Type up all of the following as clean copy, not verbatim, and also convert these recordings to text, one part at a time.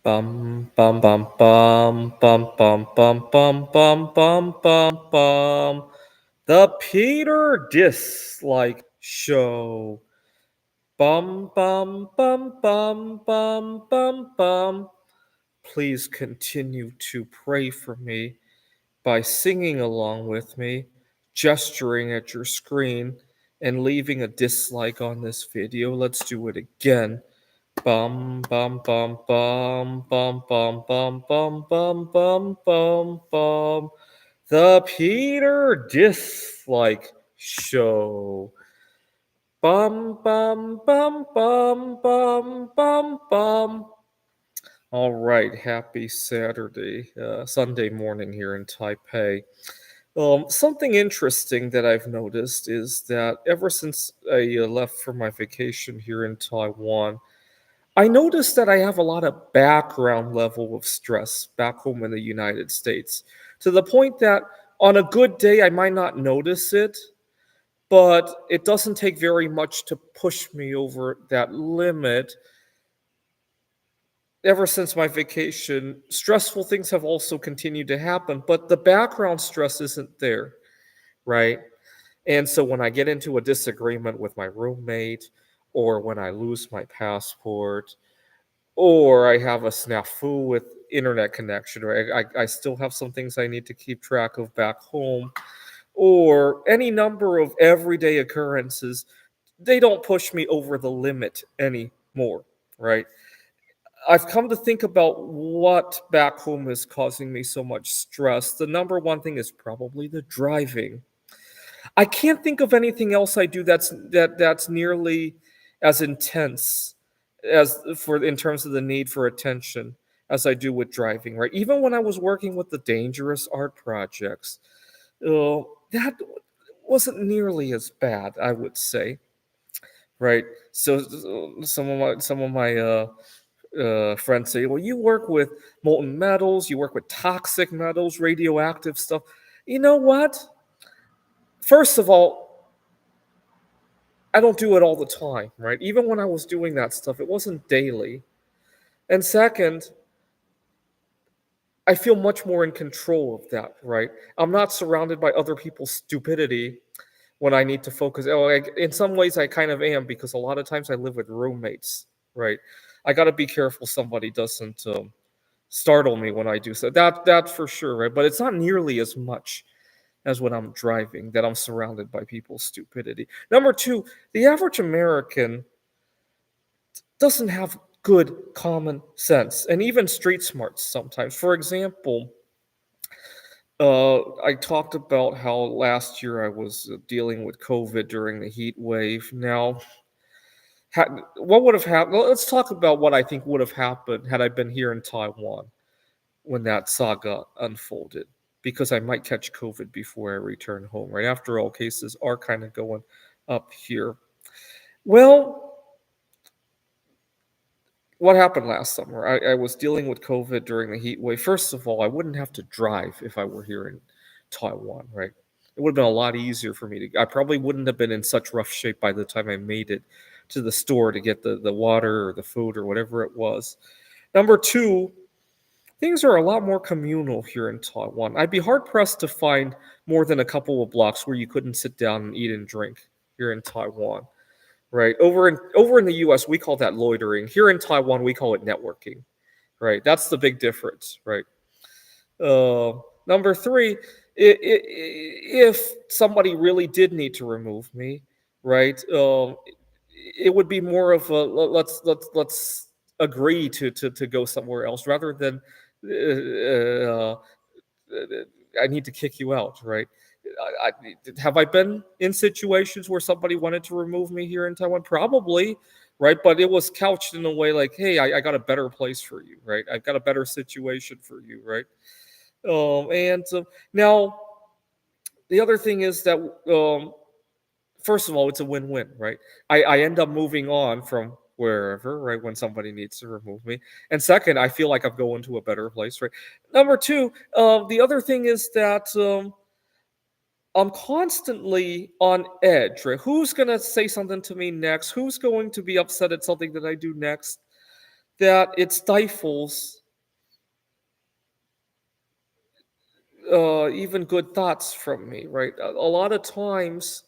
Bum bum bum bum bum bum bum bum bum bum bum bum. The Peter Dislike Show. Bum bum bum bum bum bum bum. Please continue to pray for me by singing along with me, gesturing at your screen, and leaving a dislike on this video. Let's do it again. Bum bum bum bum bum bum bum bum bum bum bum bum. The Peter Dislike Show. Bum bum bum bum bum bum bum. All right, happy Saturday, Sunday morning here in Taipei. Something interesting that I've noticed is that ever since I left for my vacation here in Taiwan, I noticed that I have a lot of background level of stress back home in the United States, to the point that on a good day I might not notice it, but it doesn't take very much to push me over that limit. Ever since my vacation, stressful things have also continued to happen, but the background stress isn't there, right? And so when I get into a disagreement with my roommate, or when I lose my passport, or I have a snafu with internet connection, or I still have some things I need to keep track of back home, or any number of everyday occurrences, they don't push me over the limit anymore, right? I've come to think about what back home is causing me so much stress. The number one thing is probably the driving. I can't think of anything else I do that's nearly as intense as for in terms of the need for attention as I do with driving, right? Even when I was working with the dangerous art projects, that wasn't nearly as bad, I would say, right? So some of my friends say, "Well, you work with molten metals, you work with toxic metals, radioactive stuff." You know what? First of all, I don't do it all the time, right? Even when I was doing that stuff, it wasn't daily. And second, I feel much more in control of that, right? I'm not surrounded by other people's stupidity when I need to focus. Oh, in some ways, I kind of am because a lot of times I live with roommates, right? I got to be careful somebody doesn't startle me when I do so. That for sure, right? But it's not nearly as much as when I'm driving that I'm surrounded by people's stupidity. Number two, the average American doesn't have good common sense and even street smarts sometimes. For example, I talked about how last year I was dealing with COVID during the heat wave. Now, what would have happened? Well, let's talk about what I think would have happened had I been here in Taiwan when that saga unfolded, because I might catch COVID before I return home. Right after all, cases are kind of going up here. Well, what happened last summer? I was dealing with COVID during the heat wave. First of all, I wouldn't have to drive if I were here in Taiwan, right? It would have been a lot easier for me to. I probably wouldn't have been in such rough shape by the time I made it to the store to get the water or the food or whatever it was. Number two, things are a lot more communal here in Taiwan. I'd be hard pressed to find more than a couple of blocks where you couldn't sit down and eat and drink here in Taiwan. Right. Over in the US, we call that loitering. Here in Taiwan, we call it networking. Right. That's the big difference. Right. Number three, if somebody really did need to remove me, right, it would be more of a let's agree to go somewhere else rather than uh, I need to kick you out, right? Have I been in situations where somebody wanted to remove me here in Taiwan? Probably, right? But it was couched in a way like, "Hey, I got a better place for you, right? I've got a better situation for you, right?" And now the other thing is that, first of all, it's a win-win, right? I end up moving on from wherever, right, when somebody needs to remove me. And second, I feel like I'm going to a better place, right? Number two, the other thing is that I'm constantly on edge, right? Who's gonna say something to me next? Who's going to be upset at something that I do next? that it stifles even good thoughts from me, right? A lot of times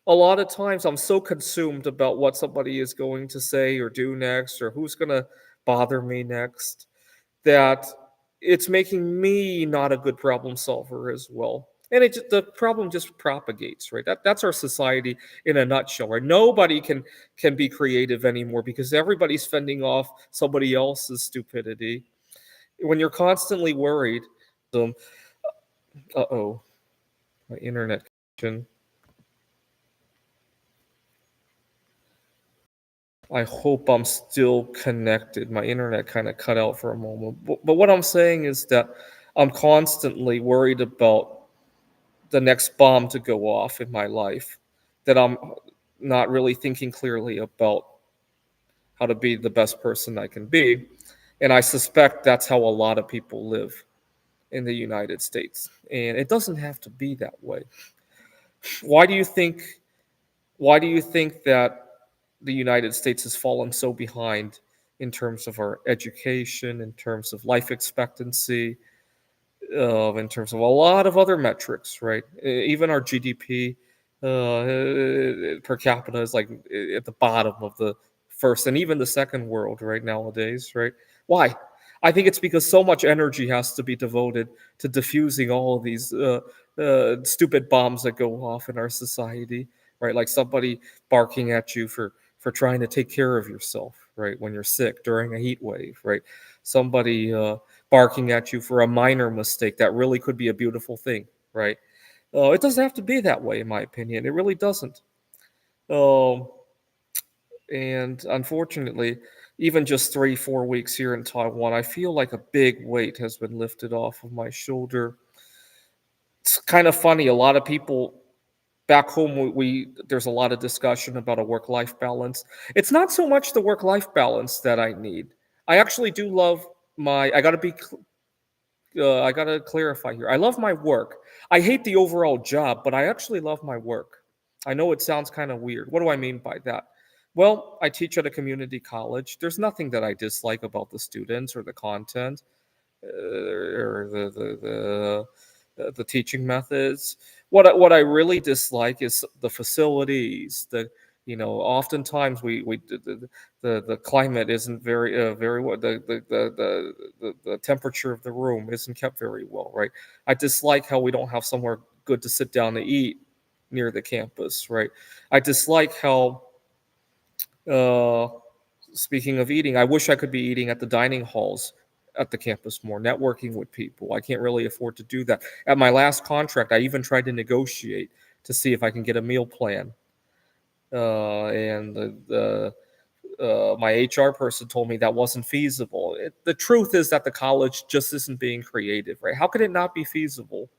I'm so consumed about what somebody is going to say or do next or who's going to bother me next that it's making me not a good problem solver as well. And the problem just propagates, right? That's our society in a nutshell, right? Nobody can be creative anymore because everybody's fending off somebody else's stupidity. When you're constantly worried, um, uh-oh, my internet connection. I hope I'm still connected. My internet kind of cut out for a moment. But what I'm saying is that I'm constantly worried about the next bomb to go off in my life, that I'm not really thinking clearly about how to be the best person I can be. And I suspect that's how a lot of people live in the United States. And it doesn't have to be that way. Why do you think why do you think that the United States has fallen so behind in terms of our education, in terms of life expectancy, in terms of a lot of other metrics, right? Even our GDP per capita is like at the bottom of the first and even the second world right nowadays, right? Why? I think it's because so much energy has to be devoted to diffusing all of these stupid bombs that go off in our society, right? Like somebody barking at you for trying to take care of yourself, right? When you're sick during a heat wave, right? Somebody barking at you for a minor mistake that really could be a beautiful thing, right? It doesn't have to be that way, in my opinion. It really doesn't. Um, and unfortunately, even just 3, 4 weeks here in Taiwan, I feel like a big weight has been lifted off of my shoulder. It's kind of funny. A lot of people back home, there's a lot of discussion about a work-life balance. It's not so much the work-life balance that I need. I actually do love my. I gotta clarify here. I love my work. I hate the overall job, but I actually love my work. I know it sounds kind of weird. What do I mean by that? Well, I teach at a community college. There's nothing that I dislike about the students or the content or the teaching methods. What I really dislike is the facilities. Oftentimes the climate isn't very well. The temperature of the room isn't kept very well, right? I dislike how we don't have somewhere good to sit down to eat near the campus, right? I dislike how uh, speaking of eating, I wish I could be eating at the dining halls at the campus more, networking with people. I can't really afford to do that. At my last contract, I even tried to negotiate to see if I can get a meal plan. And my HR person told me that wasn't feasible. The truth is that the college just isn't being creative, right? How could it not be feasible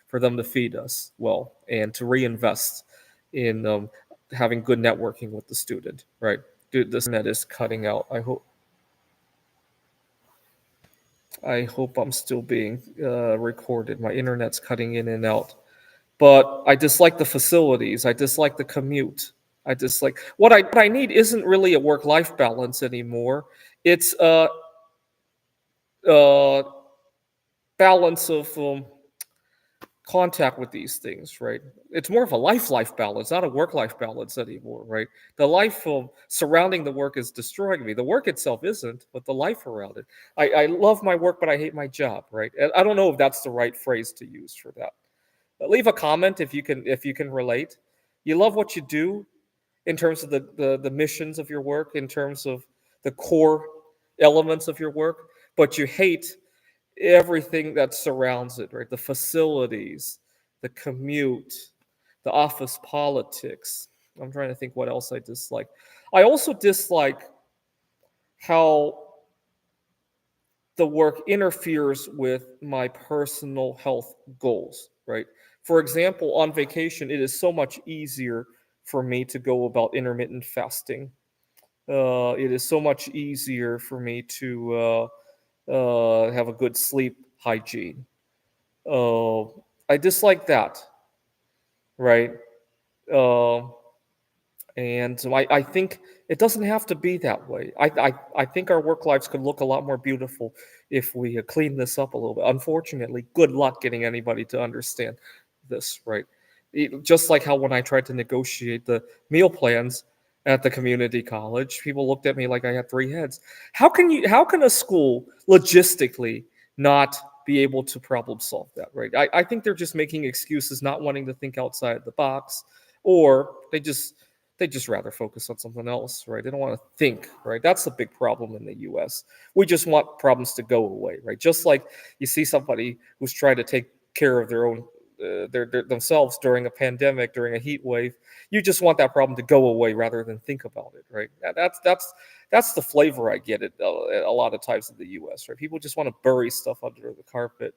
for them to feed us well and to reinvest in having good networking with the student, right? Dude, this net is cutting out. I hope I'm still being recorded. My internet's cutting in and out. But I dislike the facilities. I dislike the commute. I dislike what I need isn't really a work-life balance anymore. It's a balance of contact with these things, right? It's more of a life balance, not a work-life balance anymore, right? The life surrounding the work is destroying me. The work itself isn't, but the life around it. I love my work, but I hate my job, right? And I don't know if that's the right phrase to use for that. Leave a comment if you can relate. You love what you do in terms of the missions of your work, in terms of the core elements of your work, but you hate everything that surrounds it, right? The facilities, the commute, the office politics. I'm trying to think what else I dislike. I also dislike how the work interferes with my personal health goals, right? For example, on vacation, it is so much easier for me to go about intermittent fasting. It is so much easier for me to have a good sleep hygiene. Uh, I dislike that, right? Uh, and so I think It doesn't have to be that way. I think our work lives could look a lot more beautiful if we clean this up a little bit. Unfortunately, good luck getting anybody to understand this, right? Just like how when I tried to negotiate the meal plans at the community college, people looked at me like I had three heads. How can a school logistically not be able to problem solve that, right? I think they're just making excuses, not wanting to think outside the box, or they just rather focus on something else, right? They don't want to think, right? That's the big problem in the US. We just want problems to go away, right? Just like you see somebody who's trying to take care of their own themselves during a pandemic, during a heat wave. You just want that problem to go away rather than think about it, right? That's the flavor I get it a lot of times in the U.S. Right? People just want to bury stuff under the carpet.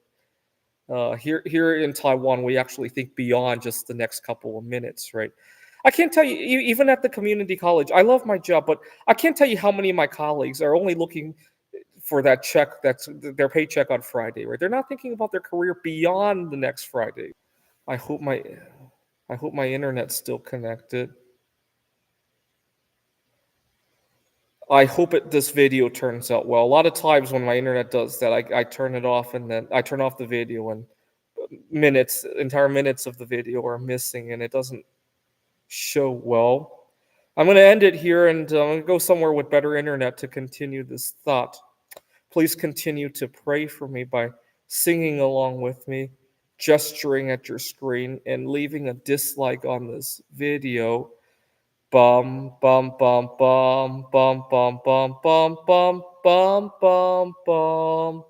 Here in Taiwan, we actually think beyond just the next couple of minutes, right? I can't tell you, even at the community college, I love my job, but I can't tell you how many of my colleagues are only looking for that check, that's their paycheck on Friday, right? They're not thinking about their career beyond the next Friday. I hope my I hope my internet's still connected. I hope this video turns out well. A lot of times when my internet does that, I turn it off and then I turn off the video and entire minutes of the video are missing and it doesn't show well. I'm going to end it here and I'm going to go somewhere with better internet to continue this thought. Please continue to pray for me by singing along with me, gesturing at your screen, and leaving a dislike on this video. Bum bum bum bum bum bum bum bum bum bum bum bum.